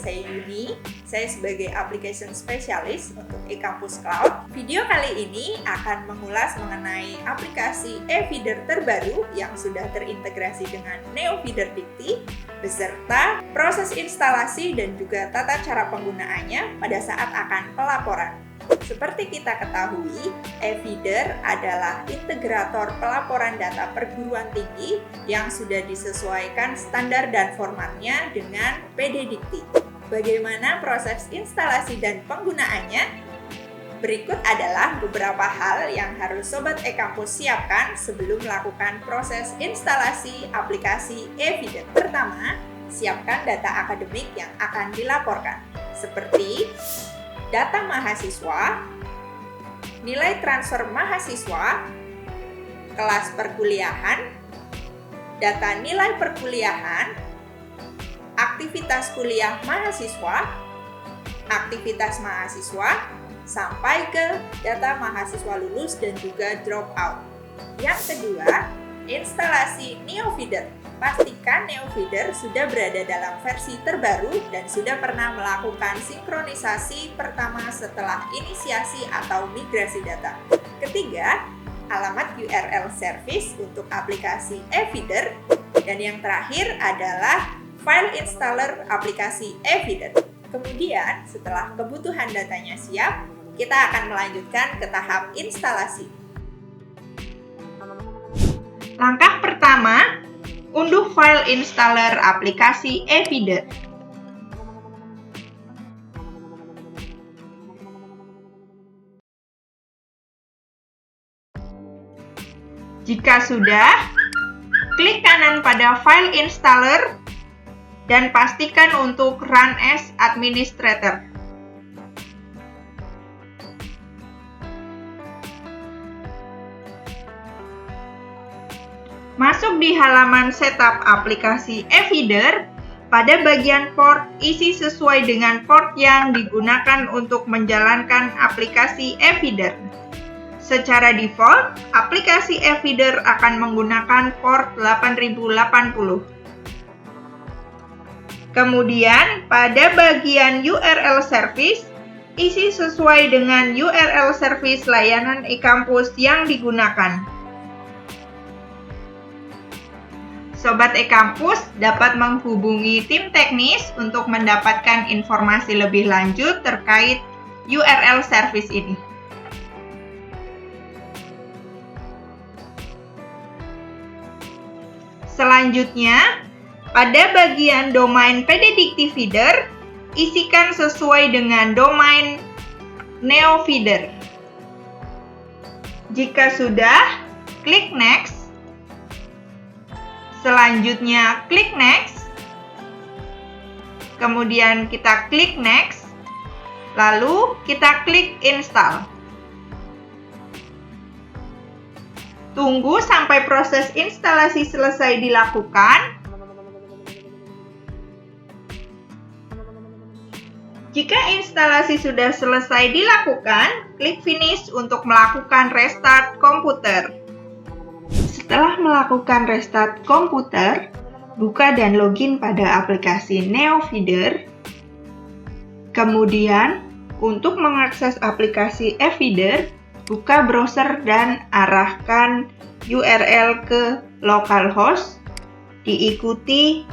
saya Yuni. Saya sebagai Application Specialist untuk eCampus Cloud. Video kali ini akan mengulas mengenai aplikasi eFeeder terbaru yang sudah terintegrasi dengan NeoFeeder Dikti, beserta proses instalasi dan juga tata cara penggunaannya pada saat akan pelaporan. Seperti kita ketahui, eFeeder adalah integrator pelaporan data perguruan tinggi yang sudah disesuaikan standar dan formatnya dengan PD Dikti. Bagaimana proses instalasi dan penggunaannya? Berikut adalah beberapa hal yang harus Sobat eCampus siapkan sebelum melakukan proses instalasi aplikasi eFeeder. Pertama, siapkan data akademik yang akan dilaporkan, seperti data mahasiswa, nilai transfer mahasiswa, kelas perkuliahan, data nilai perkuliahan, aktivitas kuliah mahasiswa, aktivitas mahasiswa, sampai ke data mahasiswa lulus dan juga drop out. Yang kedua, instalasi NeoFeeder. Pastikan NeoFeeder sudah berada dalam versi terbaru dan sudah pernah melakukan sinkronisasi pertama setelah inisiasi atau migrasi data. Ketiga, alamat URL service untuk aplikasi eFeeder. Dan yang terakhir adalah file installer aplikasi eFeeder. Kemudian, setelah kebutuhan datanya siap, kita akan melanjutkan ke tahap instalasi. Langkah pertama, unduh file installer aplikasi eFeeder. Jika sudah, klik kanan pada file installer dan pastikan untuk Run as Administrator. Masuk di halaman setup aplikasi eFeeder, pada bagian port isi sesuai dengan port yang digunakan untuk menjalankan aplikasi eFeeder. Secara default, aplikasi eFeeder akan menggunakan port 8080. Kemudian, pada bagian URL service, isi sesuai dengan URL service layanan eCampus yang digunakan. Sobat eCampus dapat menghubungi tim teknis untuk mendapatkan informasi lebih lanjut terkait URL service ini. Selanjutnya, pada bagian domain PD Dikti Feeder, isikan sesuai dengan domain NeoFeeder. Jika sudah, klik Next. Selanjutnya, klik Next. Kemudian kita klik Next. Lalu kita klik Install. Tunggu sampai proses instalasi selesai dilakukan. Jika instalasi sudah selesai dilakukan, klik Finish untuk melakukan restart komputer. Setelah melakukan restart komputer, buka dan login pada aplikasi NeoFeeder. Kemudian, untuk mengakses aplikasi eFeeder, buka browser dan arahkan URL ke localhost, diikuti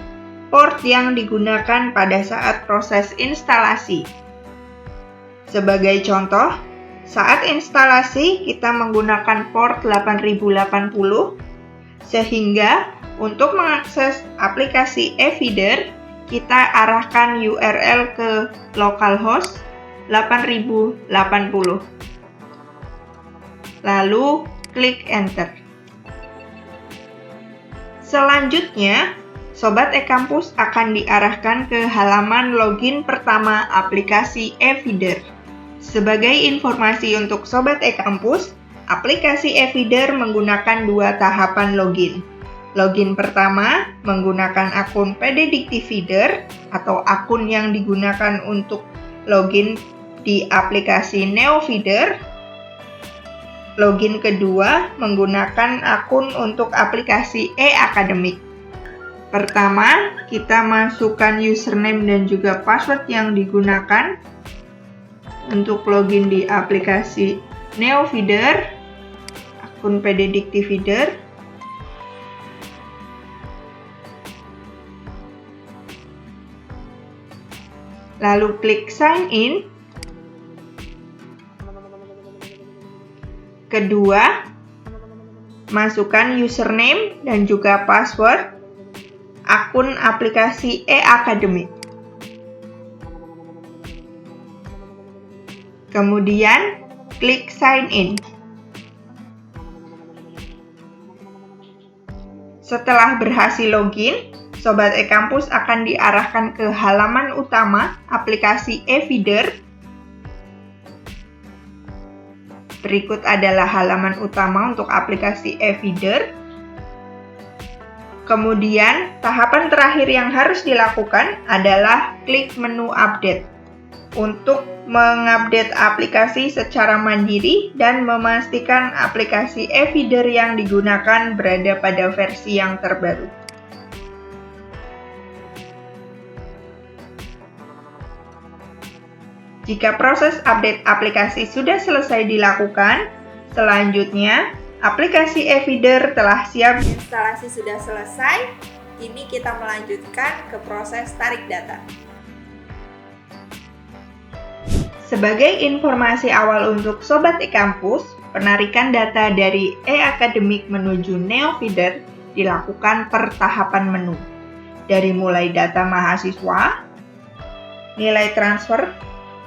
port yang digunakan pada saat proses instalasi. Sebagai contoh, saat instalasi kita menggunakan port 8080, sehingga untuk mengakses aplikasi eFeeder, kita arahkan URL ke localhost 8080. Lalu klik Enter. Selanjutnya, Sobat eCampus akan diarahkan ke halaman login pertama aplikasi eFeeder. Sebagai informasi untuk Sobat eCampus, aplikasi eFeeder menggunakan dua tahapan login. Login pertama menggunakan akun PD Dikti Feeder atau akun yang digunakan untuk login di aplikasi NeoFeeder. Login kedua menggunakan akun untuk aplikasi e-akademik. Pertama, kita masukkan username dan juga password yang digunakan untuk login di aplikasi NeoFeeder, akun PD Dikti Feeder. Lalu klik sign in. Kedua, masukkan username dan juga password akun aplikasi e-Akademik. Kemudian, klik sign in. Setelah berhasil login, Sobat eKampus akan diarahkan ke halaman utama aplikasi eFeeder. Berikut adalah halaman utama untuk aplikasi eFeeder. Kemudian, tahapan terakhir yang harus dilakukan adalah klik menu update untuk mengupdate aplikasi secara mandiri dan memastikan aplikasi eFeeder yang digunakan berada pada versi yang terbaru. Jika proses update aplikasi sudah selesai dilakukan, selanjutnya aplikasi eFeeder telah siap. Instalasi sudah selesai, kini kita melanjutkan ke proses tarik data. Sebagai informasi awal untuk Sobat eKampus, penarikan data dari e-Akademik menuju NeoFeeder dilakukan per tahapan menu. Dari mulai data mahasiswa, nilai transfer,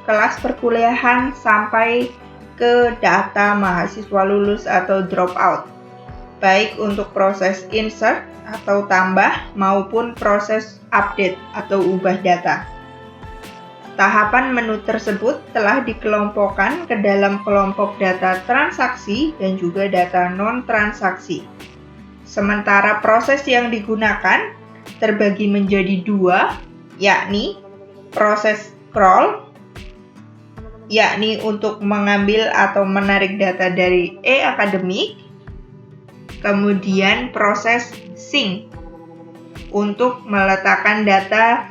kelas perkuliahan, sampai ke data mahasiswa lulus atau dropout, baik untuk proses insert atau tambah maupun proses update atau ubah data. Tahapan menu tersebut telah dikelompokkan ke dalam kelompok data transaksi dan juga data non-transaksi. Sementara proses yang digunakan terbagi menjadi dua, yakni proses scroll, yakni untuk mengambil atau menarik data dari e-Akademik, kemudian proses sync untuk meletakkan data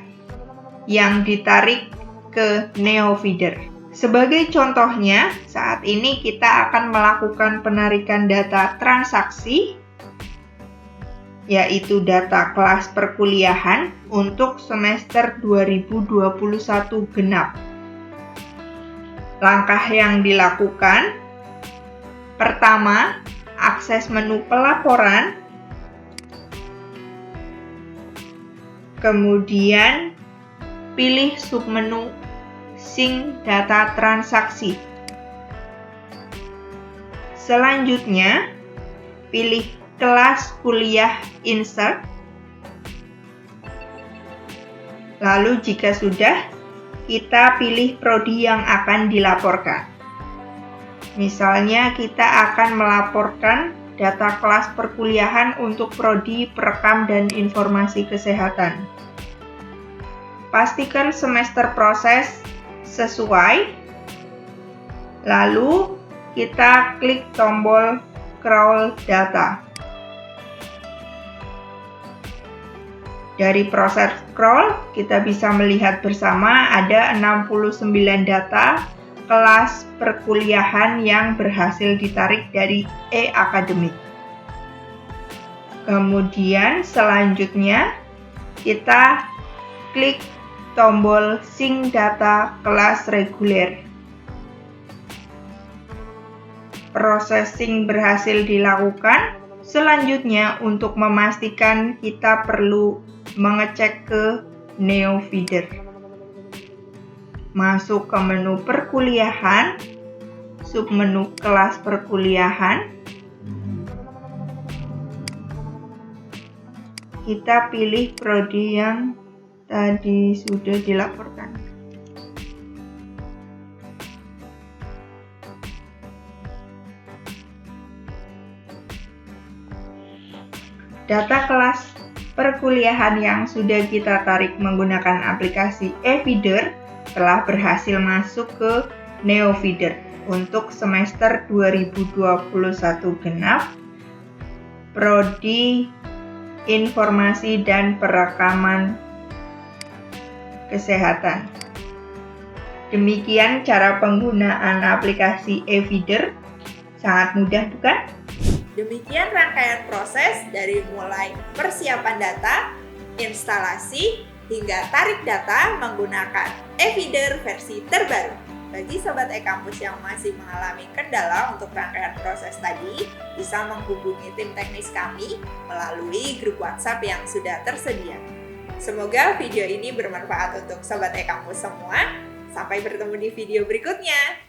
yang ditarik ke NeoFeeder. Sebagai contohnya, saat ini kita akan melakukan penarikan data transaksi, yaitu data kelas perkuliahan untuk semester 2021 genap. Langkah yang dilakukan, pertama, akses menu pelaporan, kemudian pilih submenu sync data transaksi. Selanjutnya, pilih kelas kuliah insert. Lalu jika sudah, kita pilih prodi yang akan dilaporkan. Misalnya kita akan melaporkan data kelas perkuliahan untuk prodi perekam dan informasi kesehatan. Pastikan semester proses sesuai. Lalu kita klik tombol crawl data. Dari proses scroll, kita bisa melihat bersama ada 69 data kelas perkuliahan yang berhasil ditarik dari e-Akademik. Kemudian selanjutnya, kita klik tombol sync data kelas reguler. Processing berhasil dilakukan. Selanjutnya, untuk memastikan kita perlu mengecek ke NeoFeeder. Masuk ke menu perkuliahan, submenu kelas perkuliahan. Kita pilih prodi yang tadi sudah dilaporkan. Data kelas perkuliahan yang sudah kita tarik menggunakan aplikasi eFeeder telah berhasil masuk ke NeoFeeder untuk semester 2021 genap, prodi informasi dan perekaman kesehatan. Demikian cara penggunaan aplikasi eFeeder. Sangat mudah bukan? Demikian rangkaian proses dari mulai persiapan data, instalasi, hingga tarik data menggunakan eFeeder versi terbaru. Bagi Sobat e-Kampus yang masih mengalami kendala untuk rangkaian proses tadi, bisa menghubungi tim teknis kami melalui grup WhatsApp yang sudah tersedia. Semoga video ini bermanfaat untuk Sobat e-Kampus semua. Sampai bertemu di video berikutnya.